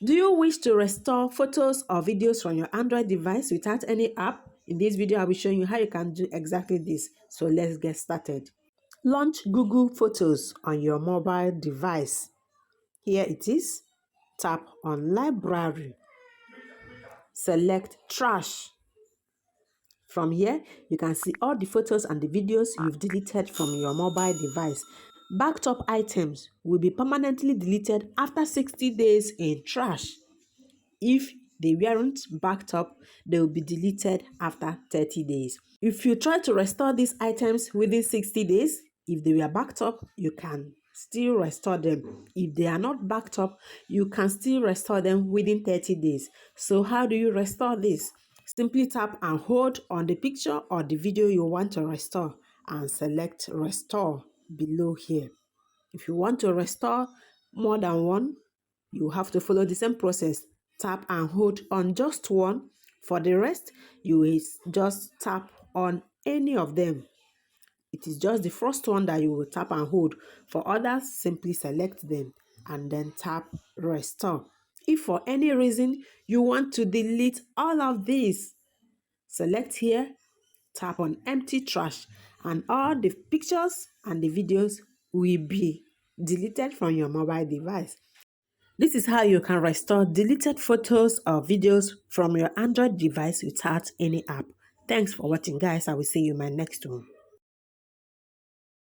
Do you wish to restore photos or videos from your Android device without any app? In this video, I'll be showing you how you can do exactly this. So let's get started. Launch Google Photos on your mobile device. Here it is. Tap on Library. Select Trash. From here, you can see all the photos and the videos you've deleted from your mobile device. Backed up items will be permanently deleted after 60 days in trash. If they weren't backed up, they will be deleted after 30 days. If you try to restore these items within 60 days, if they were backed up, you can still restore them. If they are not backed up, you can still restore them within 30 days. So how do you restore this? Simply tap and hold on the picture or the video you want to restore and select Restore below here. If you want to restore more than one, you have to follow the same process. Tap and hold on just one. For the rest, you will just tap on any of them. It is just the first one that you will tap and hold. For others, simply select them and then tap Restore. If for any reason you want to delete all of these, select here, tap on Empty Trash, and all the pictures and the videos will be deleted from your mobile device. This is how you can restore deleted photos or videos from your Android device without any app. Thanks for watching, guys. I will see you in my next one.